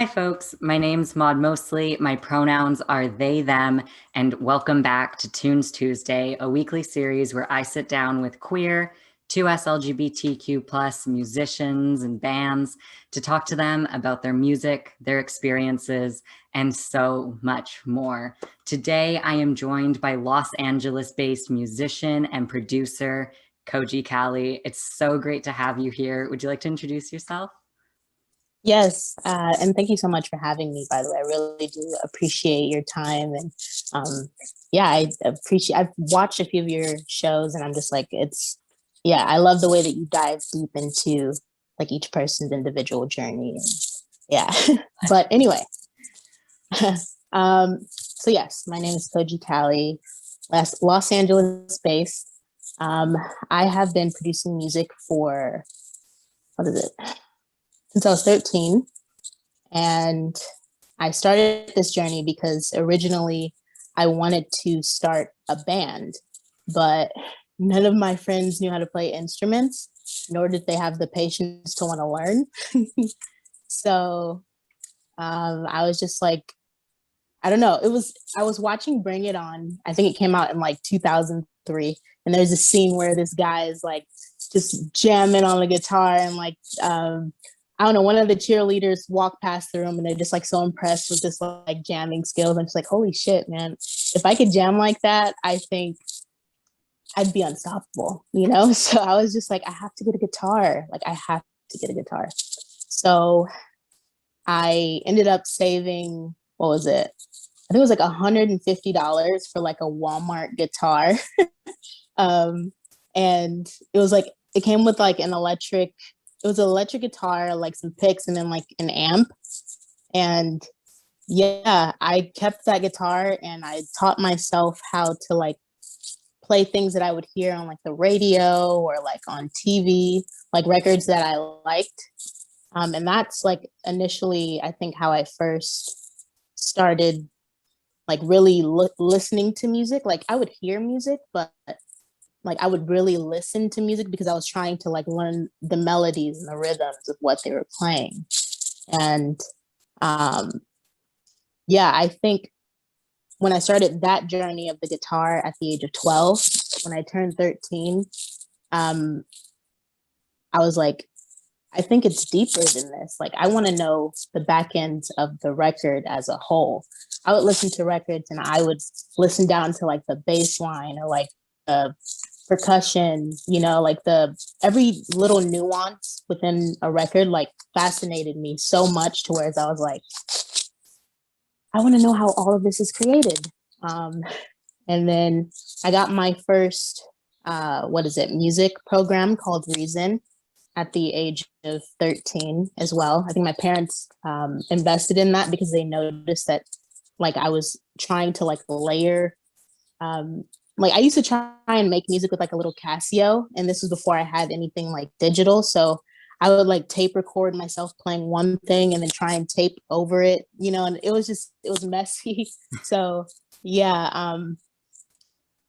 Hi, folks. My name's Maud Mosley. My pronouns are they, them, and welcome back to Tunes Tuesday, a weekly series where I sit down with queer, 2S LGBTQ plus musicians and bands to talk to them about their music, their experiences, and so much more. Today, I am joined by Los Angeles-based musician and producer, Koji Kali. It's so great to have you here. Would you like to introduce yourself? Yes, and thank you so much for having me, by the way. I really do appreciate your time. And yeah, I've watched a few of your shows and I'm just like, yeah, I love the way that you dive deep into like each person's individual journey. And yeah, but anyway, so yes, my name is Koji Kali, Los Angeles based. Um, I have been producing music for, what is it? Since I was 13. And I started this journey because originally I wanted to start a band, but none of my friends knew how to play instruments, nor did they have the patience to want to learn. So I was just like, I don't know. I was watching Bring It On. I think it came out in like 2003. And there's a scene where this guy is like just jamming on the guitar and like, I don't know, one of the cheerleaders walked past the room and they're just like so impressed with this like jamming skills. I'm just like, holy shit, man. If I could jam like that, I think I'd be unstoppable, you know? So I was just like, I have to get a guitar. Like, I have to get a guitar. So I ended up saving, what was it? I think it was like $150 for like a Walmart guitar. um, and it was like, it came with like it was an electric guitar, like some picks, and then like an amp. And yeah, I kept that guitar and I taught myself how to like play things that I would hear on like the radio or like on TV, like records that I liked. And that's like initially, I think, how I first started like really listening to music. Like I would hear music, but like I would really listen to music because I was trying to like learn the melodies and the rhythms of what they were playing. And um yeah, I think when I started that journey of the guitar at the age of 12, when I turned 13, um I was like, I think it's deeper than this. Like I want to know the back end of the record as a whole. I would listen to records and I would listen down to like the bass line or like the percussion, you know, like the every little nuance within a record like fascinated me so much to where I was like, I want to know how all of this is created. Um, and then I got my first music program called Reason at the age of 13 as well. I think my parents invested in that because they noticed that like I was trying to like layer like I used to try and make music with like a little Casio, and this was before I had anything like digital. So I would like tape record myself playing one thing and then try and tape over it, you know, and it was messy. So yeah,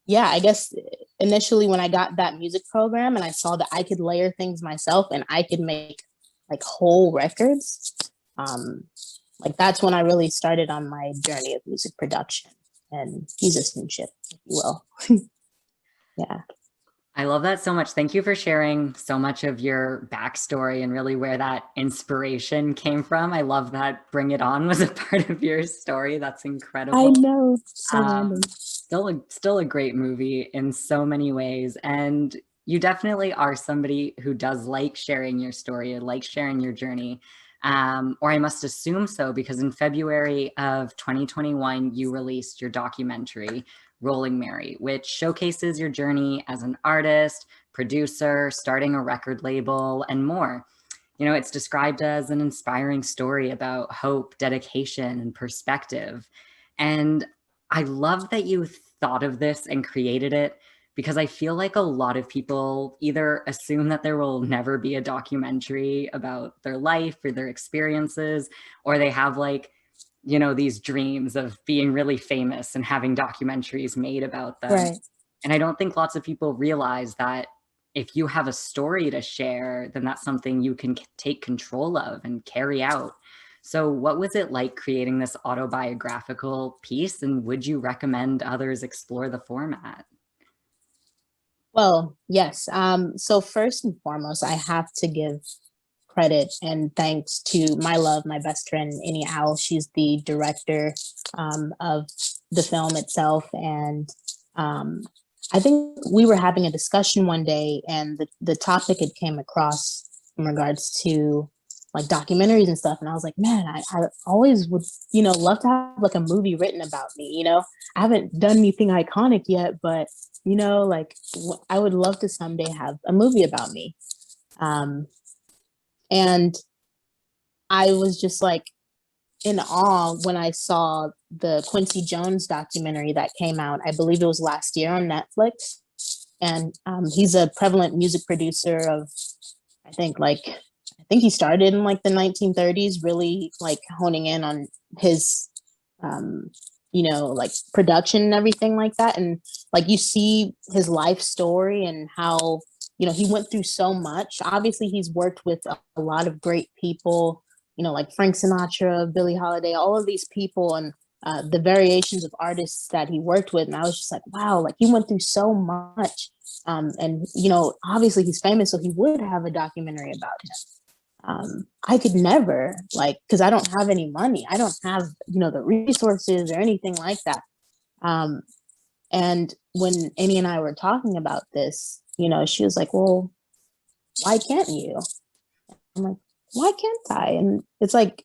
yeah, I guess initially when I got that music program and I saw that I could layer things myself and I could make like whole records, um, like that's when I really started on my journey of music production and musicianship, if you will. Yeah. I love that so much. Thank you for sharing so much of your backstory and really where that inspiration came from. I love that Bring It On was a part of your story. That's I incredible. know, so random. Still a great movie in so many ways. And you definitely are somebody who does like sharing your story, like sharing your journey. Or I must assume so, because in February of 2021, you released your documentary, Rolling Mary, which showcases your journey as an artist, producer, starting a record label, and more. You know, it's described as an inspiring story about hope, dedication, and perspective. And I love that you thought of this and created it because I feel like a lot of people either assume that there will never be a documentary about their life or their experiences, or they have like, you know, these dreams of being really famous and having documentaries made about them. Right. And I don't think lots of people realize that if you have a story to share, then that's something you can take control of and carry out. So what was it like creating this autobiographical piece, and would you recommend others explore the format? Well, yes. So first and foremost, I have to give credit and thanks to my love, my best friend, Annie Owl. She's the director of the film itself. And um, I think we were having a discussion one day, and the topic it came across in regards to like documentaries and stuff. And I was like, man, I always would, love to have like a movie written about me. I haven't done anything iconic yet, but, like I would love to someday have a movie about me. Um, and I was just like in awe when I saw the Quincy Jones documentary that came out. I believe it was last year on Netflix. And he's a prevalent music producer of, I think, I think he started in like the 1930s, really like honing in on his, um, like production and everything like that. And like you see his life story and how, he went through so much. Obviously, he's worked with a lot of great people, like Frank Sinatra, Billie Holiday, all of these people, and the variations of artists that he worked with. And I was just like, wow, like he went through so much. And, obviously he's famous, so he would have a documentary about him. I could never, like, because I don't have any money. I don't have, the resources or anything like that. Um, and when Annie and I were talking about this, she was like, well, why can't you? I'm like, why can't I? And it's like,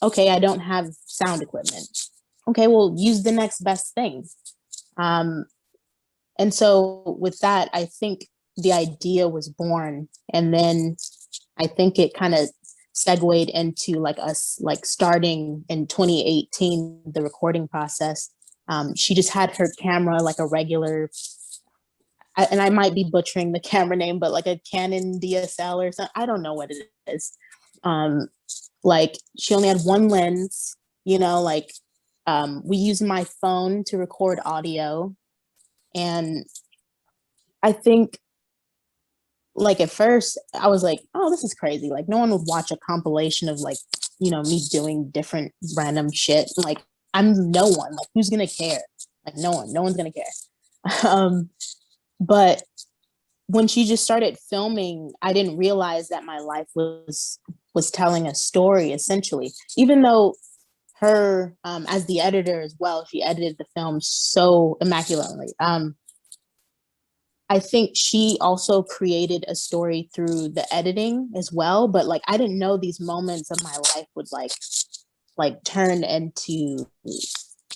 okay, I don't have sound equipment. Okay, well, use the next best thing. Um, and so with that, I think the idea was born. And then I think it kind of segued into like us like starting in 2018 the recording process. She just had her camera like a regular, and I might be butchering the camera name, but like a Canon DSL or something. I don't know what it is. Um, like she only had one lens, like we use my phone to record audio. And I think like at first I was like, oh, this is crazy. Like no one would watch a compilation of like, me doing different random shit. Like I'm no one. Like who's gonna care? Like no one. No one's gonna care. um, but when she just started filming, I didn't realize that my life was telling a story essentially. Even though her as the editor as well, she edited the film so immaculately. I think she also created a story through the editing as well. But like I didn't know these moments of my life would like turn into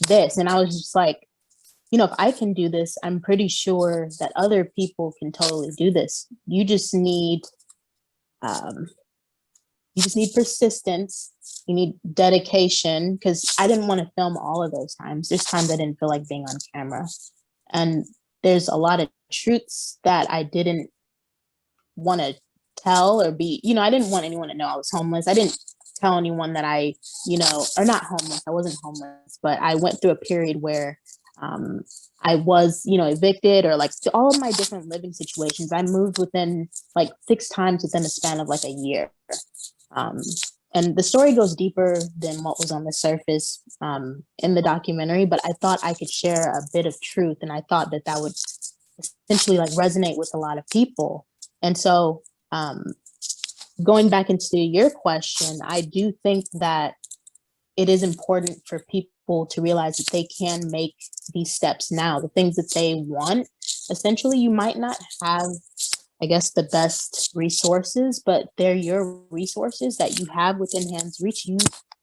this. And I was just like, if I can do this, I'm pretty sure that other people can totally do this. Um you just need persistence. You need dedication. Because I didn't want to film all of those times. There's times I didn't feel like being on camera. And there's a lot of truths that I didn't want to tell or be, I didn't want anyone to know I was homeless. I didn't tell anyone that or not homeless. I wasn't homeless, but I went through a period where I was, evicted, or like to all of my different living situations. I moved within like 6 times within a span of like a year. Um, and the story goes deeper than what was on the surface in the documentary, but I thought I could share a bit of truth, and I thought that that would essentially like resonate with a lot of people. And so going back into your question, I do think that it is important for people to realize that they can make these steps now, the things that they want. Essentially, you might not have, I guess, the best resources, but they're your resources that you have within hand's reach. You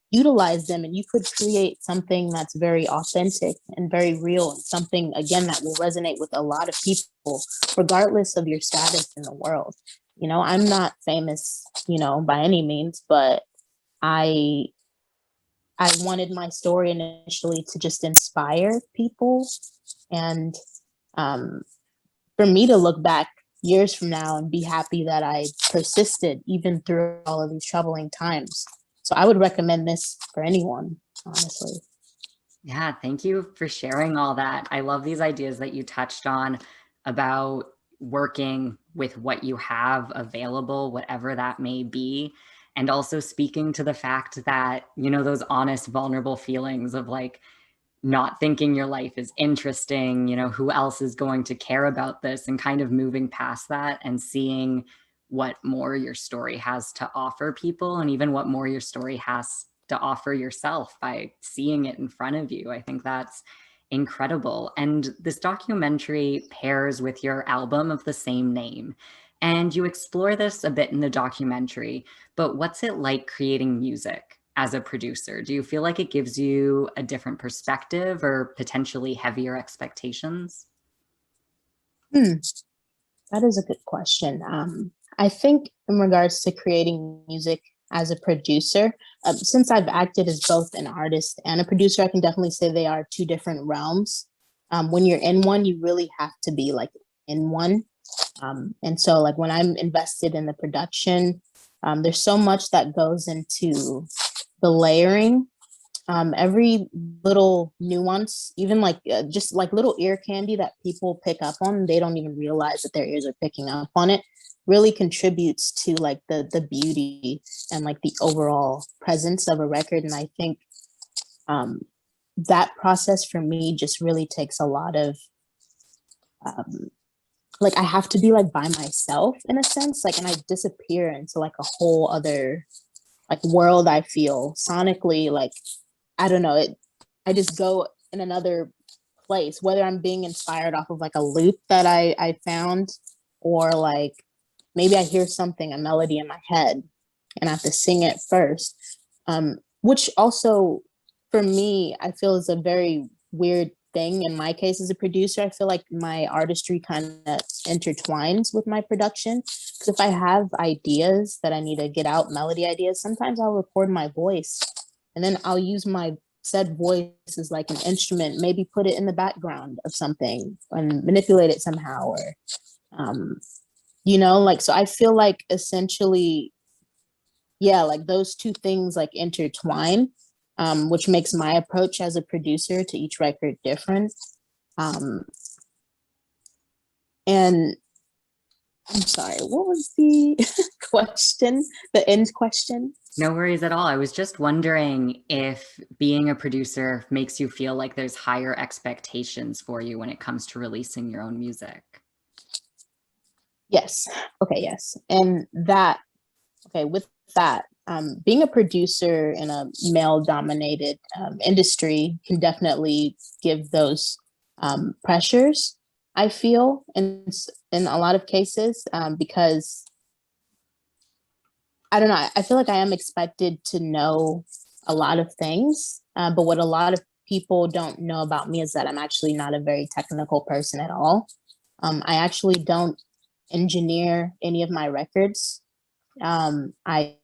utilize them, and you could create something that's very authentic and very real, and something, again, that will resonate with a lot of people, regardless of your status in the world. I'm not famous, by any means, but I I wanted my story initially to just inspire people, and um, for me to look back years from now and be happy that I persisted even through all of these troubling times. So I would recommend this for anyone, honestly. Yeah, thank you for sharing all that. I love these ideas that you touched on about working with what you have available, whatever that may be. and also speaking to the fact that, those honest, vulnerable feelings of like not thinking your life is interesting, who else is going to care about this, and kind of moving past that and seeing what more your story has to offer people, and even what more your story has to offer yourself by seeing it in front of you. I think that's incredible. And this documentary pairs with your album of the same name. And you explore this a bit in the documentary, but what's it like creating music as a producer? Do you feel like it gives you a different perspective or potentially heavier expectations? Hmm, that is a good question. I think in regards to creating music as a producer, since I've acted as both an artist and a producer, I can definitely say they are two different realms. When you're in one, you really have to be like in one. And so like when I'm invested in the production, there's so much that goes into the layering. Every little nuance, even like just like little ear candy that people pick up on, they don't even realize that their ears are picking up on it, really contributes to like the beauty and like the overall presence of a record. And I think um, that process for me just really takes a lot of um, like I have to be like by myself in a sense, like, and I disappear into like a whole other like world. I feel sonically, like I don't know, I just go in another place, whether I'm being inspired off of like a loop that I found, or like maybe I hear something, a melody in my head, and I have to sing it first. Which also for me, I feel is a very weird thing in my case as a producer. I feel like my artistry kind of intertwines with my production. Because if I have ideas that I need to get out, melody ideas, sometimes I'll record my voice and then I'll use my said voice as like an instrument, maybe put it in the background of something and manipulate it somehow, or um, like, so I feel like essentially, yeah, like those two things like intertwine, which makes my approach as a producer to each record different. Um, and I'm sorry, what was the question? The end question? No worries at all. I was just wondering if being a producer makes you feel like there's higher expectations for you when it comes to releasing your own music. Yes. Okay, yes. And that, okay, with that, being a producer in a male dominated industry can definitely give those pressures, I feel, in a lot of cases, because I don't know, I feel like I am expected to know a lot of things, but what a lot of people don't know about me is that I'm actually not a very technical person at all. I actually don't engineer any of my records. I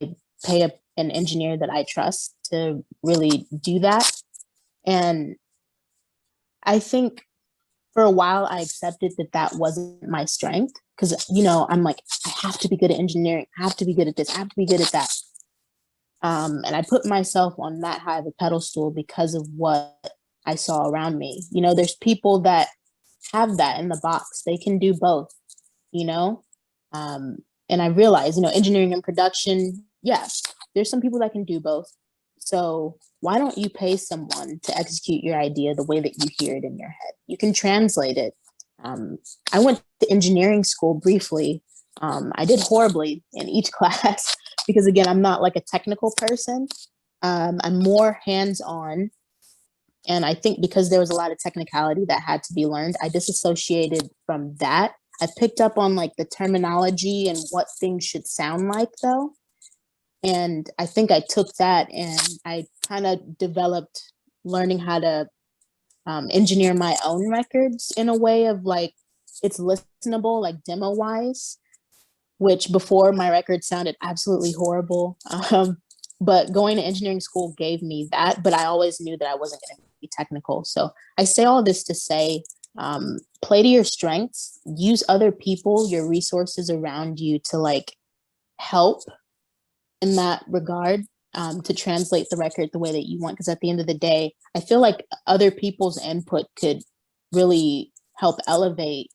pay an engineer that I trust to really do that. And I think for a while I accepted that that wasn't my strength because, I'm like, I have to be good at engineering. I have to be good at this. I have to be good at that. And I put myself on that high of a pedestal because of what I saw around me. There's people that have that in the box. They can do both, you know? And I realized, engineering and production, yes, there's some people that can do both. So why don't you pay someone to execute your idea the way that you hear it in your head? You can translate it. I went to engineering school briefly. I did horribly in each class because, again, I'm not like a technical person. I'm more hands-on. And I think because there was a lot of technicality that had to be learned, I disassociated from that. I picked up on like the terminology and what things should sound like though. And I think I took that and I kind of developed learning how to engineer my own records in a way of like, it's listenable, like demo wise, which before my record sounded absolutely horrible. But going to engineering school gave me that, but I always knew that I wasn't going to be technical. So I say all this to say, play to your strengths, use other people, your resources around you to like help in that regard, to translate the record the way that you want. Because at the end of the day, I feel like other people's input could really help elevate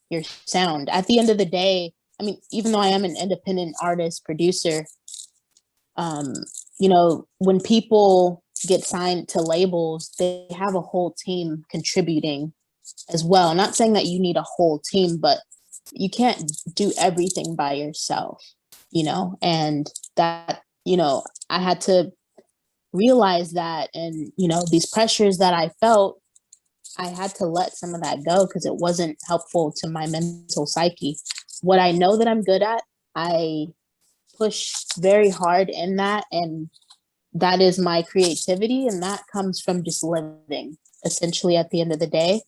your sound. At the end of the day, I mean, even though I am an independent artist, producer, um, when people get signed to labels, they have a whole team contributing as well. Not saying that you need a whole team, but you can't do everything by yourself, and that, I had to realize that. And, these pressures that I felt, I had to let some of that go because it wasn't helpful to my mental psyche. What I know that I'm good at, I push very hard in that. And that is my creativity. And that comes from just living, essentially, at the end of the day.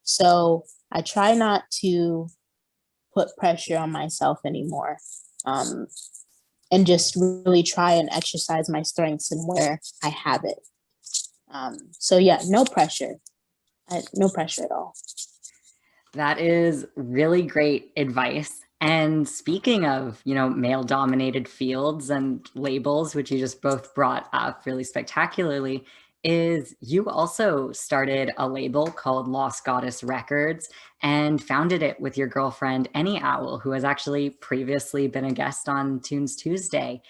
So I try not to put pressure on myself anymore, um, and just really try and exercise my strengths and where I have it. So yeah, no pressure. No pressure at all. That is really great advice. And speaking of, male dominated fields and labels, which you just both brought up really spectacularly, is you also started a label called Lost Goddess Records and founded it with your girlfriend, Any Owl, who has actually previously been a guest on Tunes Tuesday.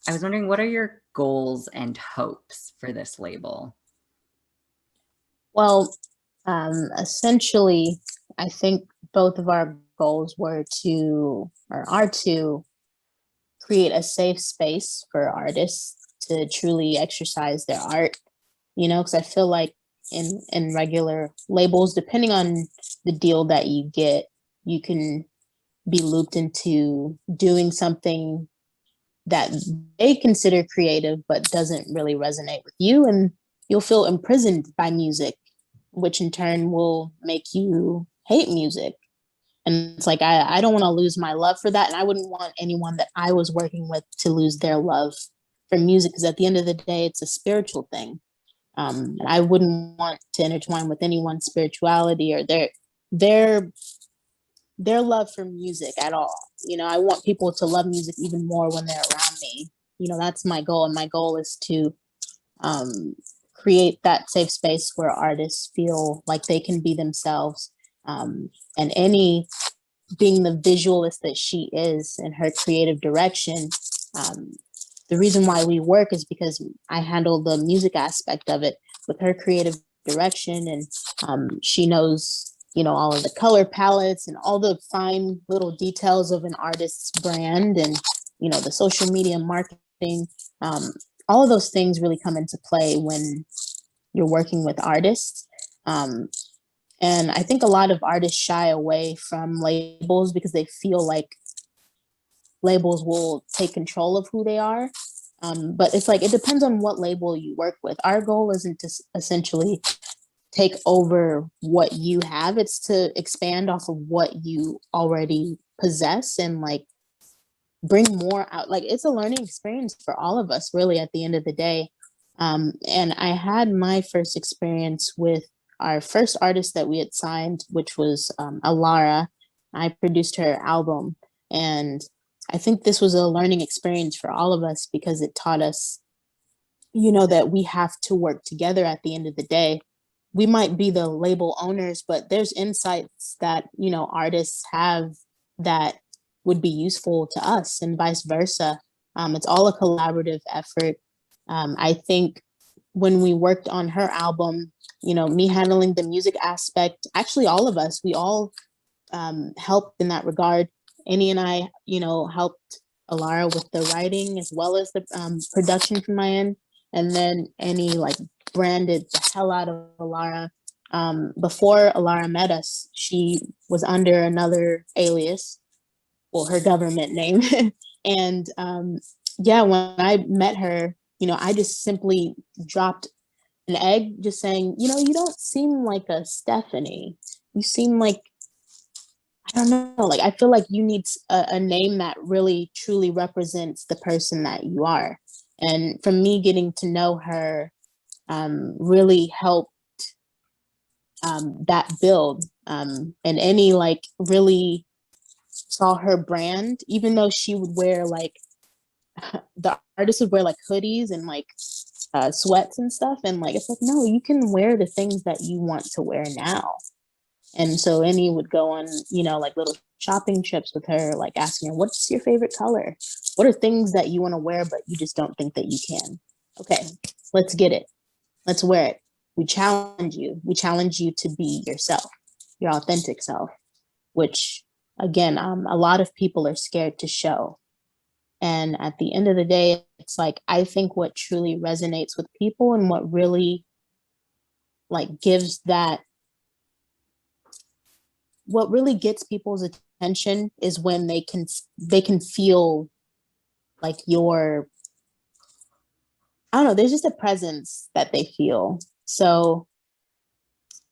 I was wondering, what are your goals and hopes for this label? Well, essentially, I think both of our goals were to, or are to, create a safe space for artists to truly exercise their art. Because I feel like in regular labels, depending on the deal that you get, you can be looped into doing something that they consider creative but doesn't really resonate with you, and you'll feel imprisoned by music, which in turn will make you hate music. And it's like, I don't want to lose my love for that. And I wouldn't want anyone that I was working with to lose their love for music, because at the end of the day, it's a spiritual thing. And I wouldn't want to intertwine with anyone's spirituality or their their love for music at all. I want people to love music even more when they're around me. That's my goal. And my goal is to um, create that safe space where artists feel like they can be themselves. And Any, being the visualist that she is in her creative direction, um, the reason why we work is because I handle the music aspect of it with her creative direction. And she knows, all of the color palettes and all the fine little details of an artist's brand, and, the social media marketing. Um, all of those things really come into play when you're working with artists. Um, and I think a lot of artists shy away from labels because they feel like labels will take control of who they are. But it's like, it depends on what label you work with. Our goal isn't to essentially take over what you have, it's to expand off of what you already possess and like bring more out. Like, it's a learning experience for all of us, really, at the end of the day. And I had my first experience with our first artist that we had signed, which was Alara. I produced her album. And I think this was a learning experience for all of us because it taught us, that we have to work together at the end of the day. We might be the label owners, but there's insights that, artists have that would be useful to us and vice versa. It's all a collaborative effort. I think when we worked on her album, me handling the music aspect, actually, all of us, we all helped in that regard. Annie and I, helped Alara with the writing as well as the production from my end. And then Annie like branded the hell out of Alara. Before Alara met us, she was under another alias, well, her government name. And yeah, when I met her, I just simply dropped an egg, just saying, you don't seem like a Stephanie. You seem like, I don't know, like, I feel like you need a name that really truly represents the person that you are. And from me getting to know her, really helped that build. And Any like really saw her brand, even though she would wear like, the artist would wear like hoodies and like sweats and stuff. And like, it's like, no, you can wear the things that you want to wear now. And so Annie would go on, like little shopping trips with her, like asking her, what's your favorite color? What are things that you want to wear, but you just don't think that you can? Okay, let's get it. Let's wear it. We challenge you. We challenge you to be yourself, your authentic self, which again, a lot of people are scared to show. And at the end of the day, it's like, I think what truly resonates with people and what really like gives that, what really gets people's attention is when they can feel like your, I don't know, there's just a presence that they feel. So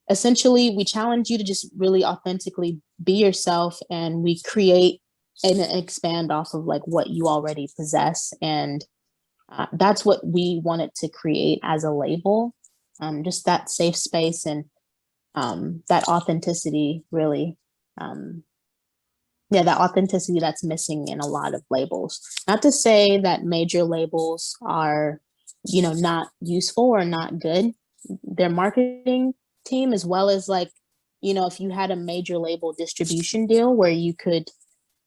essentially we challenge you to just really authentically be yourself, and we create and expand off of like what you already possess. And that's what we wanted to create as a label, just that safe space and that authenticity, really. um, yeah, that authenticity that's missing in a lot of labels. Not to say that major labels are, not useful or not good. Their marketing team, as well as like, if you had a major label distribution deal where you could,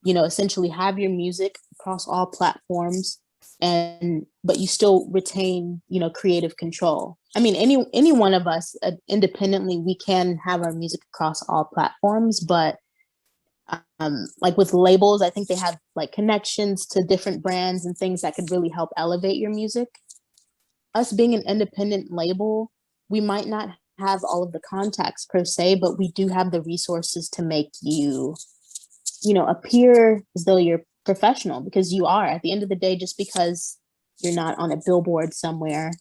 essentially have your music across all platforms, and but you still retain, creative control. I mean, any one of us independently, we can have our music across all platforms, but like with labels, I think they have like connections to different brands and things that could really help elevate your music. Us being an independent label, we might not have all of the contacts per se, but we do have the resources to make you, appear as though you're professional, because you are at the end of the day. Just because you're not on a billboard somewhere,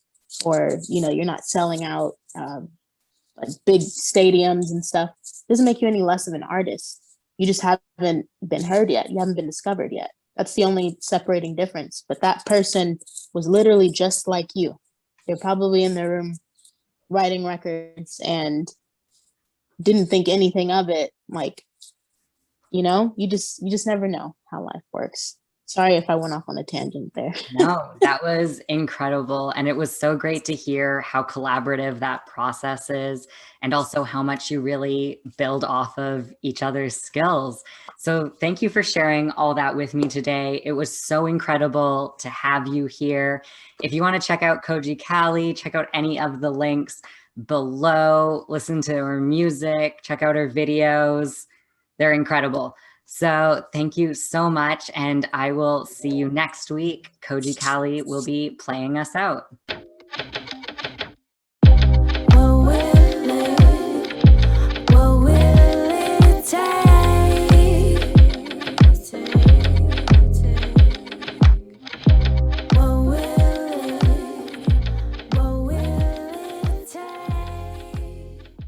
or you're not selling out like big stadiums and stuff, doesn't make you any less of an artist. You just haven't been heard yet. You haven't been discovered yet. That's the only separating difference. But that person was literally just like you. They're probably in their room writing records and didn't think anything of it. Like, you just never know how life works. Sorry if I went off on a tangent there. No, that was incredible. And it was so great to hear how collaborative that process is, and also how much you really build off of each other's skills. So thank you for sharing all that with me today. It was so incredible to have you here. If you want to check out Koji Cali, check out any of the links below, listen to her music, check out her videos. They're incredible. So thank you so much. And I will see you next week. Koji Kali will be playing us out.